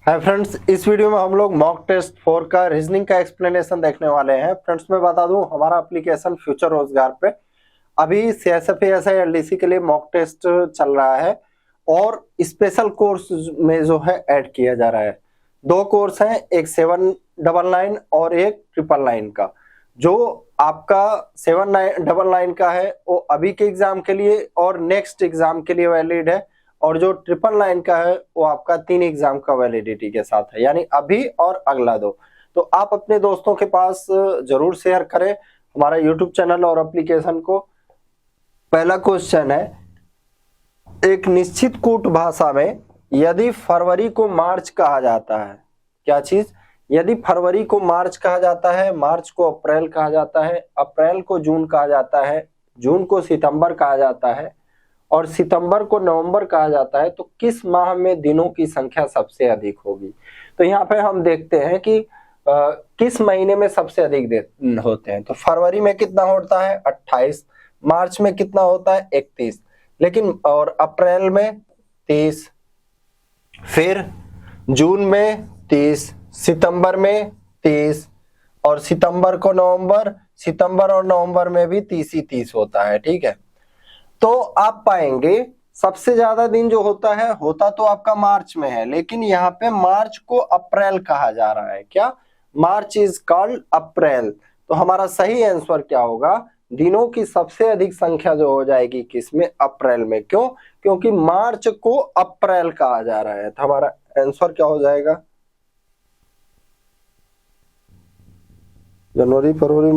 Hi friends, इस video में हम लोग मॉक टेस्ट 4 का रीजनिंग का एक्सप्लेनेशन देखने वाले हैं। फ्रेंड्स मैं बता दूं, हमारा एप्लीकेशन फ्यूचर रोजगार पे अभी सीएसएफए एसआईएलडीसी के लिए मॉक टेस्ट चल रहा है और स्पेशल कोर्स में जो है ऐड किया जा रहा है। 2 कोर्स हैं, एक 799 और एक 999 का। जो आपका 799 का है वो अभी के एग्जाम के लिए और नेक्स्ट एग्जाम के लिए वैलिड है, और जो 999 का है वो आपका 3 एग्जाम का वैलिडिटी के साथ है, यानी अभी और अगला 2। तो आप अपने दोस्तों के पास जरूर शेयर करें हमारा यूट्यूब चैनल और एप्लीकेशन को। पहला क्वेश्चन है, एक निश्चित कूट भाषा में यदि फरवरी को मार्च कहा जाता है, क्या चीज? यदि फरवरी को मार्च कहा जाता है, मार्च को अप्रैल कहा जाता है, अप्रैल को जून कहा जाता है, जून को सितंबर कहा जाता है और सितंबर को नवंबर कहा जाता है, तो किस माह में दिनों की संख्या सबसे अधिक होगी? तो यहाँ पे हम देखते हैं कि किस महीने में सबसे अधिक दिन होते हैं। तो फरवरी में कितना होता है? 28। मार्च में कितना होता है? 31। लेकिन और अप्रैल में 30, फिर जून में 30, सितंबर में 30 और सितंबर और नवंबर में भी 30 ही 30 होता है। ठीक है, तो आप पाएंगे सबसे ज्यादा दिन जो होता तो आपका मार्च में है, लेकिन यहाँ पे मार्च को अप्रैल कहा जा रहा है। क्या? मार्च इज कॉल्ड अप्रैल। तो हमारा सही आंसर क्या होगा? दिनों की सबसे अधिक संख्या जो हो जाएगी किसमें? अप्रैल में। क्यों? क्योंकि मार्च को अप्रैल कहा जा रहा है। तो हमारा आंसर क्या हो जाएगा? जनवरी, फरवरी,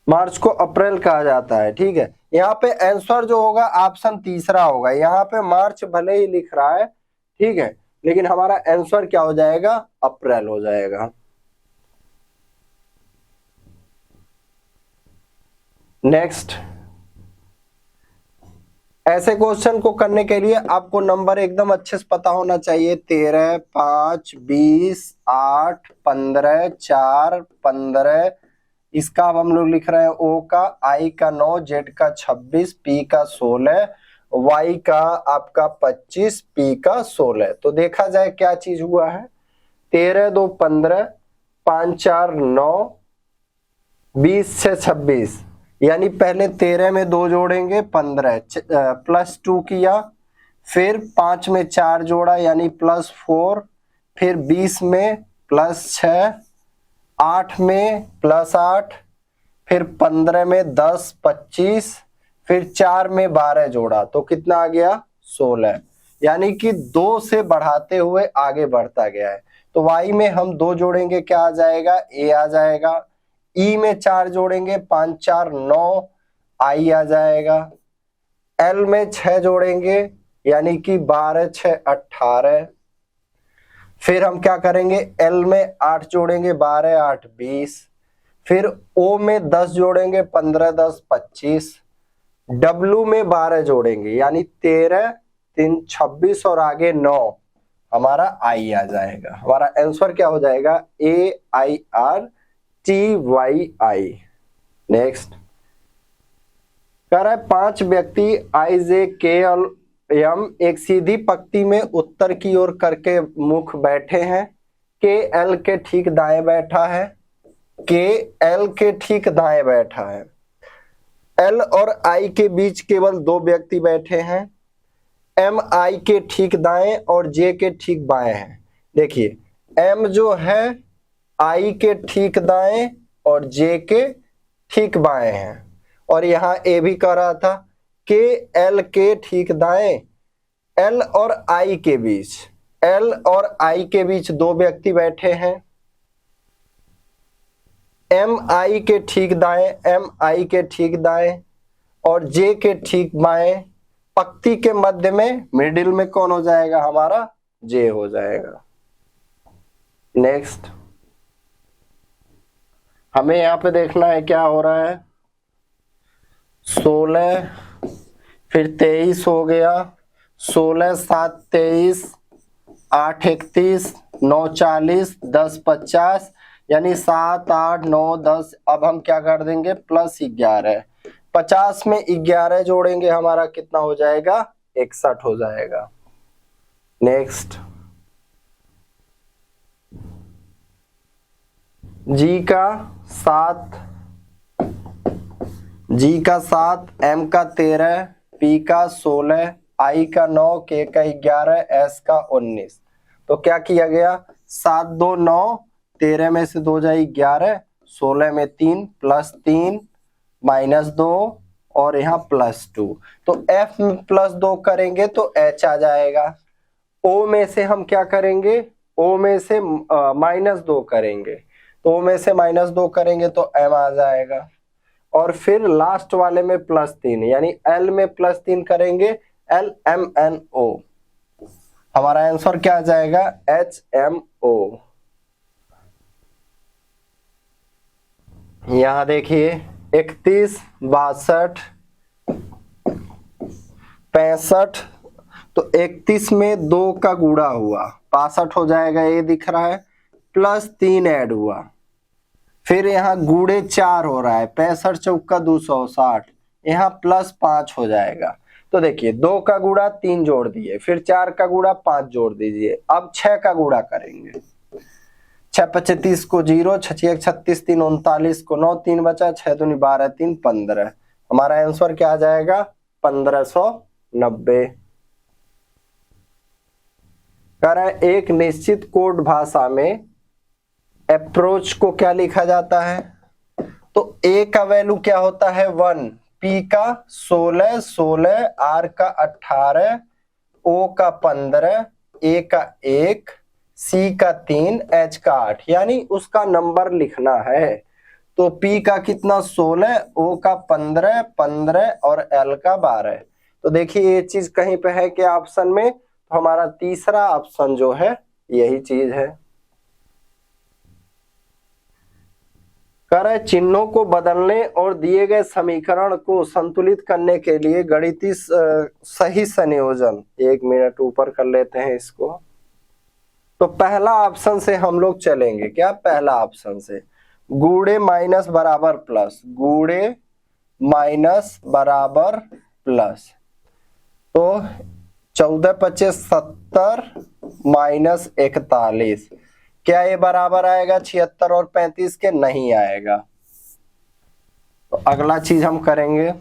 मार्च को अप्रैल कहा जाता है। ठीक है, यहाँ पे आंसर जो होगा ऑप्शन तीसरा होगा। यहाँ पे मार्च भले ही लिख रहा है, ठीक है, लेकिन हमारा आंसर क्या हो जाएगा? अप्रैल हो जाएगा। नेक्स्ट, ऐसे क्वेश्चन को करने के लिए आपको नंबर एकदम अच्छे से पता होना चाहिए। 13, 5, 20, 8, 15, 4, 15। इसका अब हम लोग लिख रहे हैं ओ का, आई का 9, जेड का 26, पी का 16, वाई का आपका 25, पी का 16। तो देखा जाए क्या चीज हुआ है। 13 2 15, 5 4 9, 20 6 26, यानी पहले 13 में 2 जोड़ेंगे 15, +2 किया, फिर 5 में 4 जोड़ा यानी +4, फिर 20 में +6, 8 में +8, फिर 15 में 10 25, फिर 4 में 12 जोड़ा तो कितना आ गया? 16। यानी कि 2 से बढ़ाते हुए आगे बढ़ता गया है। तो y में हम 2 जोड़ेंगे, क्या आ जाएगा? a आ जाएगा। e में 4 जोड़ेंगे, 5 4 9, i आ जाएगा। l में 6 जोड़ेंगे यानी कि 12 6 18। फिर हम क्या करेंगे? L में 8 जोड़ेंगे, 12 8 20। फिर O में 10 जोड़ेंगे, 15 10 25। W में 12 जोड़ेंगे यानी 13 3 26 और आगे 9, हमारा I आ जाएगा। हमारा आंसर क्या हो जाएगा? AIRTYI। नेक्स्ट, कह रहा है 5 व्यक्ति IJKL एक सीधी पंक्ति में उत्तर की ओर करके मुख बैठे हैं। KL के ठीक दाएं बैठा है, KL के ठीक दाएं बैठा है। L और I के बीच केवल 2 व्यक्ति बैठे हैं। MI के ठीक दाएं और J के ठीक बाएं हैं। देखिए, M जो है I के ठीक दाएं और J के ठीक बाएं हैं, और यहाँ A भी कह रहा था कि L के ठीक दाएं, L और I के बीच 2 व्यक्ति बैठे हैं। MI के ठीक दाएं और J के ठीक बाएं, पंक्ति के मध्य में मिडिल में कौन हो जाएगा? हमारा J हो जाएगा। नेक्स्ट, हमें यहाँ पे देखना है क्या हो रहा है। 16, फिर 23 हो गया, 16 7 23, 8 31, 9 40, 10 50, यानी 7 8 9 10। अब हम क्या कर देंगे? +11। 50 में 11 जोड़ेंगे, हमारा कितना हो जाएगा? 61 हो जाएगा। नेक्स्ट, जी का 7, जी का 7, एम का 13, पी का 16, आई का 9, के का 11, एस का 19। तो क्या किया गया, 7 2 9, 13 में से 2 जाए 11, 16 में 3 प्लस 3 माइनस 2 और यहाँ प्लस 2। तो एफ में प्लस 2 करेंगे तो एच आ जाएगा। ओ में से हम क्या करेंगे, ओ में से माइनस 2 करेंगे, तो ओ में से माइनस 2 करेंगे तो एम आ जाएगा। और फिर लास्ट वाले में प्लस 3, यानी एल में प्लस 3 करेंगे, एल एम एन ओ। हमारा आंसर क्या आ जाएगा, एच एम ओ। यहां देखिए 31 62 65, तो 31 में 2 का गुणा हुआ 65 हो जाएगा, ये दिख रहा है, प्लस 3 ऐड हुआ, फिर यहाँ गुड़े 4 हो रहा है, 65 चौका 260, यहाँ प्लस 5 हो जाएगा। तो देखिए 2 का गुणा 3 जोड़ दिए, फिर 4 का गुणा 5 जोड़ दीजिए, अब 6 का गुणा करेंगे। 6 25 30 को 0, 6 1 36, 3 39 को 9, 3 बचा, 6 दूनी 12, 3 15। हमारा आंसर क्या आ जाएगा, 1590। कह रहा है एक निश्चित कोड भाषा में अप्रोच को क्या लिखा जाता है, तो ए का वैल्यू क्या होता है 1, पी का 16 16, आर का 18, ओ का 15, ए का 1, सी का 3, एच का 8, यानी उसका नंबर लिखना है। तो पी का कितना 16, ओ का 15 15 और एल का 12। तो देखिए ये चीज कहीं पे है क्या ऑप्शन में, तो हमारा तीसरा ऑप्शन जो है यही चीज है। कह रहे चिन्हों को बदलने और दिए गए समीकरण को संतुलित करने के लिए गणितीय सही संयोजन, 1 मिनट ऊपर कर लेते हैं इसको। तो पहला ऑप्शन से हम लोग चलेंगे, क्या पहला ऑप्शन से, गुणे माइनस बराबर प्लस, गुणे माइनस बराबर प्लस, तो 14 25 70 माइनस 41, क्या ये बराबर आएगा 76 और 35 के, नहीं आएगा। तो अगला चीज हम करेंगे,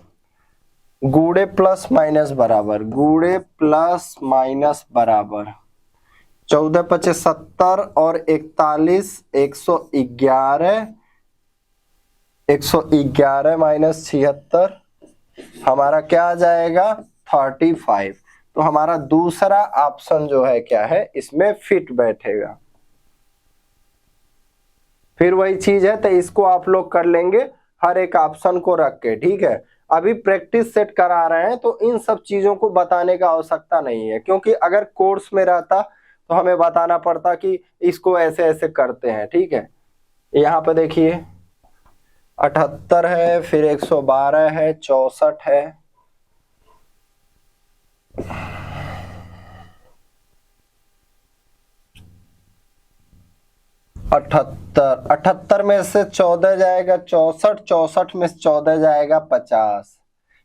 गुणे प्लस माइनस बराबर, गुणे प्लस माइनस बराबर 14 25 70 और 41 111, 111 माइनस 76, हमारा क्या आ जाएगा 35। तो हमारा दूसरा ऑप्शन जो है क्या है, इसमें फिट बैठेगा। फिर वही चीज है, तो इसको आप लोग कर लेंगे हर एक ऑप्शन को रख के, ठीक है। अभी प्रैक्टिस सेट करा रहे हैं तो इन सब चीजों को बताने का आवश्यकता नहीं है, क्योंकि अगर कोर्स में रहता तो हमें बताना पड़ता कि इसको ऐसे ऐसे करते हैं, ठीक है। यहाँ पे देखिए 78 है, फिर 112 है, 64 है, 78 में से 14 जाएगा 64, 64 में से 14 जाएगा 50,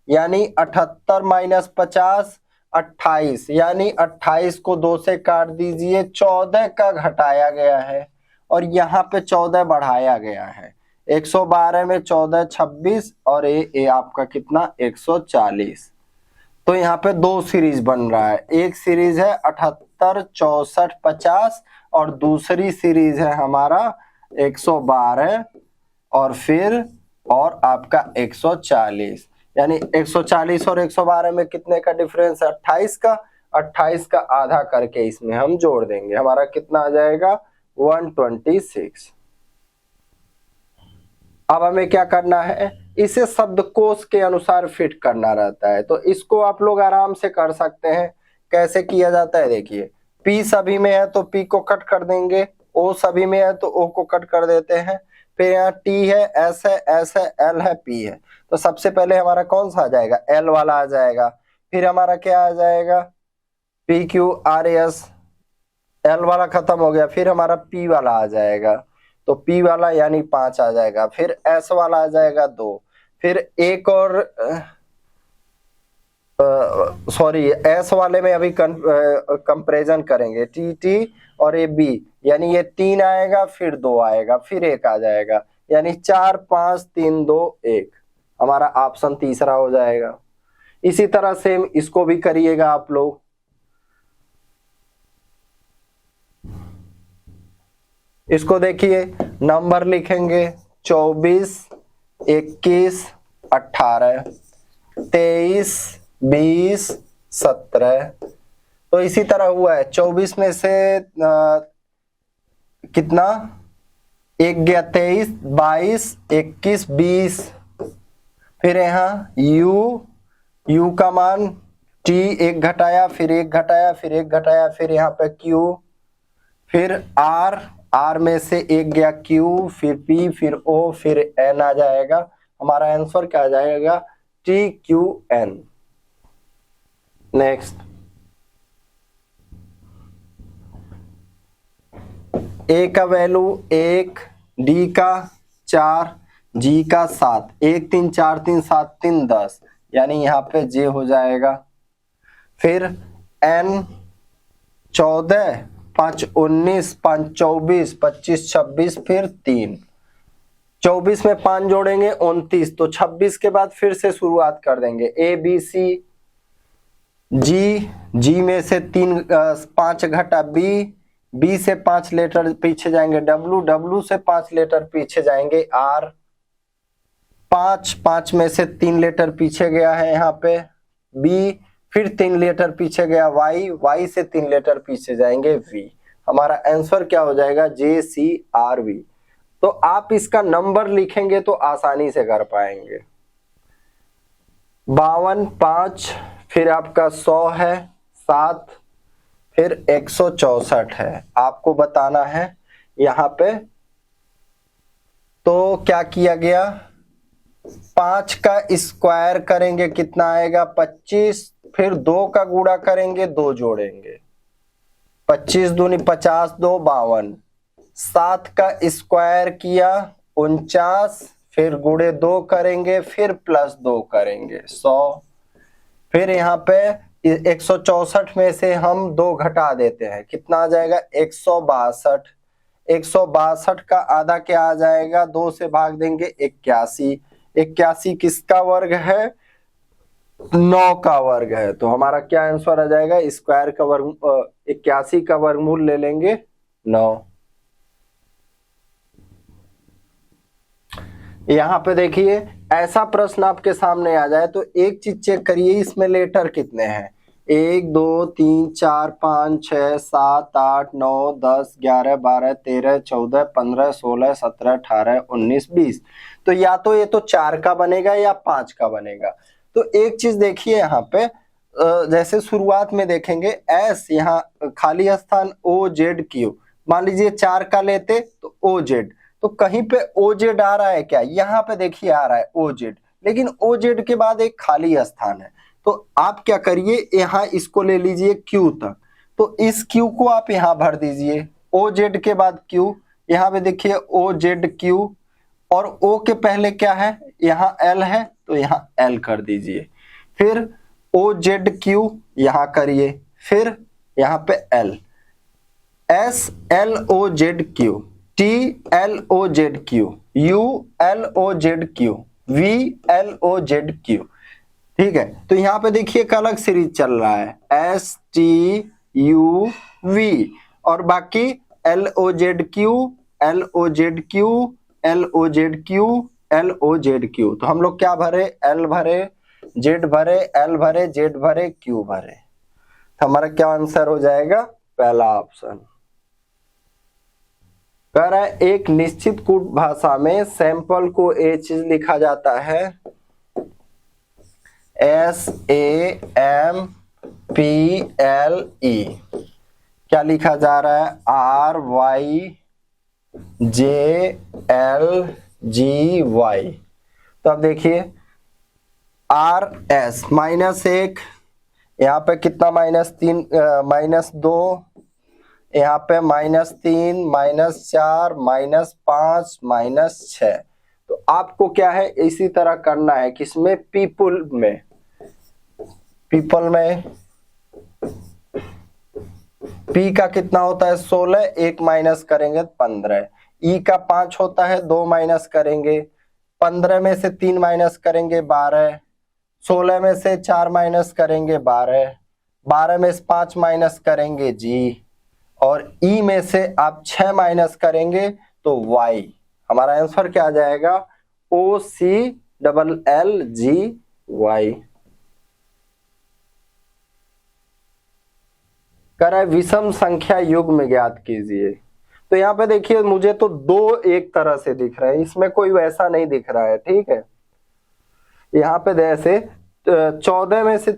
यानी 78 माइनस 50 28, यानी 28 को 2 से काट दीजिए, 14 का घटाया गया है और यहाँ पे 14 बढ़ाया गया है। 112 में 14 26 और ये आपका कितना 140। तो यहाँ पे 2 सीरीज बन रहा है, एक सीरीज है 78 64 50 और दूसरी सीरीज है हमारा 112 और फिर और आपका 140, यानी 140 और 112 में कितने का डिफरेंस है 28 का, 28 का आधा करके इसमें हम जोड़ देंगे, हमारा कितना आ जाएगा 126। अब हमें क्या करना है, इसे शब्दकोश के अनुसार फिट करना रहता है। तो इसको आप लोग आराम से कर सकते हैं। कैसे किया जाता है, देखिए P सभी में है तो P को कट कर देंगे, O सभी में है तो O को कट कर देते हैं, फिर यहाँ T है, S है, S है, L है, P है। तो सबसे पहले हमारा कौन सा आ जाएगा, L वाला आ जाएगा, फिर हमारा क्या आ जाएगा P Q R S, L वाला खत्म हो गया, फिर हमारा P वाला आ जाएगा, तो P वाला यानी 5 आ जाएगा, फिर S वाला आ जाएगा 2, फिर एक और सॉरी S वाले में अभी कंपैरिजन करेंगे, T T और ये B, यानी ये 3 आएगा, फिर 2 आएगा, फिर 1 आ जाएगा, यानी 4 5 3 2 1 हमारा ऑप्शन तीसरा हो जाएगा। इसी तरह सेम इसको भी करिएगा आप लोग। इसको देखिए, नंबर लिखेंगे 24 21 18 23 20 17। तो इसी तरह हुआ है, 24 में से कितना 1 गया 23, 22 21 20, फिर यहाँ u का मान t 1 घटाया, फिर 1 घटाया, फिर 1 घटाया, फिर यहाँ पे q, फिर r में से 1 गया q, फिर p, फिर o, फिर n आ जाएगा। हमारा आंसर क्या आ जाएगा, TQN। नेक्स्ट, A का वैल्यू 1, D का 4, G का 7, 1 3 4 3 7 3 10, यानी यहाँ पे J हो जाएगा। फिर N 14, 5 19, 5 24, 25 26, फिर 3, 24 में 5 जोड़ेंगे 29, तो 26 के बाद फिर से शुरुआत कर देंगे। A B C G में से 5 घटा B से 5 लेटर पीछे जाएंगे W से 5 लेटर पीछे जाएंगे R, 5 में से 3 लेटर पीछे गया है यहाँ पे B, फिर 3 लेटर पीछे गया Y से 3 लेटर पीछे जाएंगे V। हमारा आंसर क्या हो जाएगा, JCRV। तो आप इसका नंबर लिखेंगे तो आसानी से कर पाएंगे। 52 5, फिर आपका 100 है 7, फिर 164 है, आपको बताना है यहाँ पे। तो क्या किया गया, 5 का स्क्वायर करेंगे कितना आएगा 25, फिर 2 का गुणा करेंगे 2 जोड़ेंगे, 25 दूनी 50 2 52, 7 का स्क्वायर किया 49, फिर गुणे 2 करेंगे, फिर प्लस 2 करेंगे 100, फिर यहाँ पे 164 में से हम 2 घटा देते हैं, कितना आ जाएगा 162, 162 का आधा क्या आ जाएगा, 2 से भाग देंगे 81, 81 किसका वर्ग है, 9 का वर्ग है। तो हमारा क्या आंसर आ जाएगा, स्क्वायर का वर्ग 81 का वर्गमूल ले लेंगे 9। यहाँ पे देखिए, ऐसा प्रश्न आपके सामने आ जाए तो एक चीज चेक करिए, इसमें लेटर कितने हैं, 1 2 3 4 5 6 7 8 9 10 11 12 13 14 15 16 17 18 19 20। तो या तो ये तो 4 का बनेगा या 5 का बनेगा। तो एक चीज देखिए यहाँ पे, जैसे शुरुआत में देखेंगे S, यहाँ खाली स्थान OZQ, मान लीजिए 4 का लेते तो OZ, तो कहीं पे OZ आ रहा है क्या, यहाँ पे देखिए आ रहा है OZ, लेकिन OZ के बाद एक खाली स्थान है। तो आप क्या करिए, यहाँ इसको ले लीजिए Q तक, तो इस Q को आप यहाँ भर दीजिए, OZ के बाद Q, यहाँ पे देखिए OZQ, और O के पहले क्या है, यहाँ L है, तो यहाँ L कर दीजिए, फिर OZQ यहाँ करिए, फिर यहाँ पे L, SLOZQ, TLOZQ, ULOZQ, VLOZQ। ठीक है, तो यहाँ पे देखिए एक अलग सीरीज चल रहा है STUV, और बाकी LOZQ, LOZQ, LOZQ, LOZQ। तो हम लोग क्या भरे, L भरे, Z भरे, L भरे, Z भरे, Q भरे। तो हमारा क्या आंसर हो जाएगा, पहला ऑप्शन। कह रहा है एक निश्चित कूट भाषा में सैंपल को H लिखा जाता है SAMPLE, क्या लिखा जा रहा है RYJLGY। तो अब देखिए RS -1, यहाँ पे कितना -3 -2, यहाँ पे -3 -4 -5 -6। तो आपको क्या है, इसी तरह करना है, किसमें, पीपल में पी का कितना होता है 16, 1 माइनस करेंगे 15। ई का 5 होता है, 2 माइनस करेंगे 15 में से 3 माइनस करेंगे 12, 16 में से 4 माइनस करेंगे 12, 12 में से 5 माइनस करेंगे जी, और ई में से आप 6 माइनस करेंगे तो वाई। हमारा आंसर क्या आ जाएगा, OCLLGY। कह रहा है विषम संख्या युग्म ज्ञात कीजिए। तो यहाँ पे देखिए मुझे तो दो एक तरह से दिख रहे हैं, इसमें कोई वैसा नहीं दिख रहा है, ठीक है। यहाँ पे जैसे 14 में से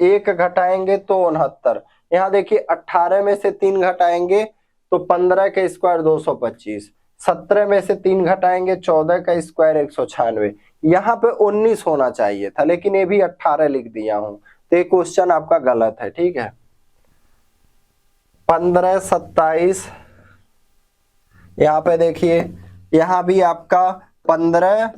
1 घटाएंगे तो 69। यहाँ देखिए 18 में से 3 घटाएंगे तो 15 का स्क्वायर 225, 17 में से 3 घटाएंगे 14 का स्क्वायर 196। यहाँ पे 19 होना चाहिए था, लेकिन ये भी 18 लिख दिया हूं, तो ये क्वेश्चन आपका गलत है, ठीक है। 15, 27, यहाँ पे देखिए यहाँ भी आपका 15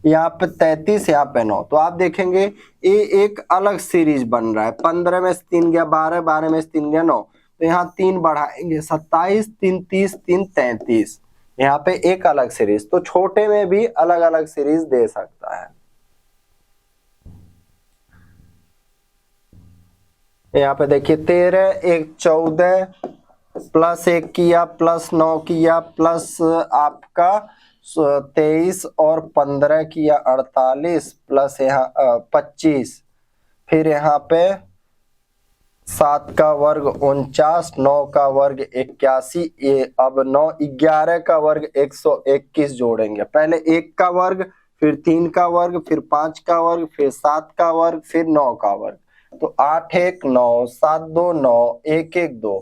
यहाँ पे 33, यहाँ पे 9। तो आप देखेंगे ये एक अलग सीरीज बन रहा है। 15 में से 3 गया 12, 12 में से 3 गया 9, तो यहाँ 3 बढ़ाएंगे 27, 3 30, 3 33, यहाँ पे एक अलग सीरीज। तो छोटे में भी अलग अलग सीरीज दे सकता है। यहाँ पे देखिए 13, 1 14, प्लस 1 किया, प्लस 9 किया, प्लस आपका 23 और 15 किया 48, प्लस यहाँ 25, फिर यहाँ पे 7 का वर्ग 49, 9 का वर्ग 81, ये अब 9, 11 का वर्ग 121 जोड़ेंगे। पहले 1 का वर्ग, फिर 3 का वर्ग, फिर 5 का वर्ग, फिर 7 का वर्ग, फिर 9 का वर्ग। तो 8 1 9, 7 2 9, 1 1 2,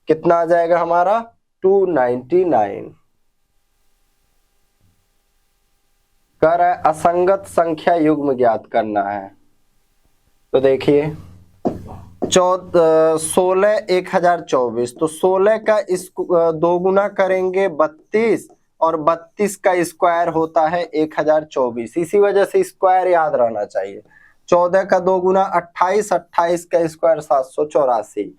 कितना आ जाएगा हमारा 299। कह रहा है असंगत संख्या युग्म ज्ञात करना है। तो देखिए 16 1024, तो 16 का दो गुना करेंगे 32, और 32 का स्क्वायर होता है 1024, इसी वजह से स्क्वायर याद रहना चाहिए। 14 का दो गुना 28, 28 का स्क्वायर 784,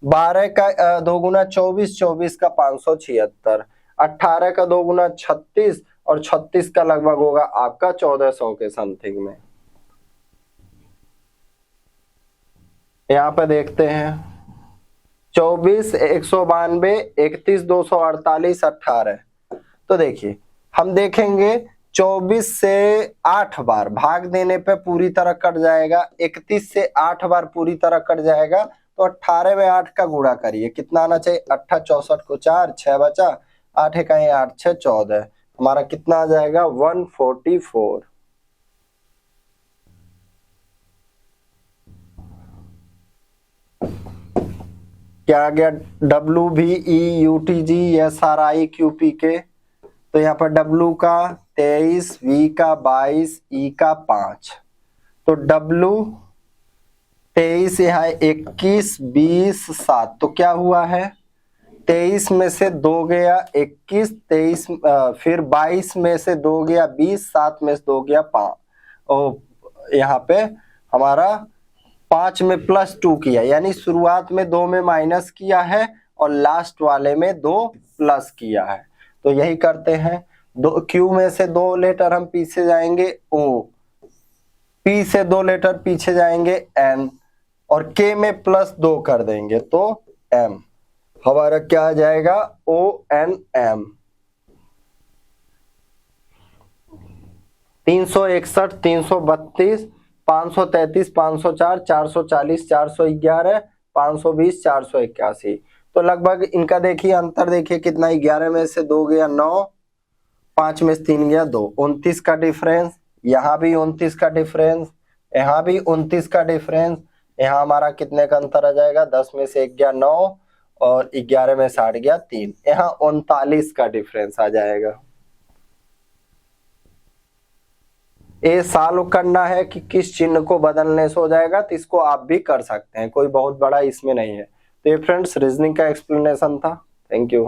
12 का दो गुना 24, 24 का 576, 18 का दो गुना 36, और 36 का लगभग होगा आपका 1400 के समथिंग में। यहाँ पे देखते हैं 24, 192, 31, 248, 18। तो देखिए हम देखेंगे 24 से 8 बार भाग देने पे पूरी तरह कट जाएगा, 31 से 8 बार पूरी तरह कट जाएगा, तो 18 में 8 का गुणा करिए, कितना आना चाहिए 8 64 को 4, 6 बचा, 8 1 8 6 14, हमारा कितना आ जाएगा 144। क्या आ गया WVEUTGSRIQPK। तो यहाँ पर W का 23, V का 22, E का 5, तो W 23 यहाँ 21, 20, 7, तो क्या हुआ है 23 में से 2 गया 21, 23 फिर 22 में से 2 गया 20, 7 में से 2 गया 5, और यहाँ पे हमारा 5 में प्लस 2 किया, यानी शुरुआत में 2 में माइनस किया है और लास्ट वाले में 2 प्लस किया है। तो यही करते हैं, Q में से 2 लेटर हम पीछे जाएंगे O, P से 2 लेटर पीछे जाएंगे N, और K में प्लस 2 कर देंगे तो M। हमारा क्या आ जाएगा ONM। 361, 332, 533, 504, 440, 411, 520, 481। तो लगभग इनका देखिए अंतर देखिए कितना, 11 में से 2 गया 9, 5 में से 3 गया 2, 29 का डिफरेंस, यहाँ भी 29 का डिफरेंस, यहाँ भी 29 का डिफरेंस, यहाँ हमारा कितने का अंतर आ जाएगा 10 में से 1 गया 9, और 11 में से 8 गया 3, यहाँ 39 का डिफरेंस आ जाएगा। ये सॉल्व करना है कि किस चिन्ह को बदलने से हो जाएगा, तो इसको आप भी कर सकते हैं, कोई बहुत बड़ा इसमें नहीं है। तो ये फ्रेंड्स रीजनिंग का एक्सप्लेनेशन था। Thank you.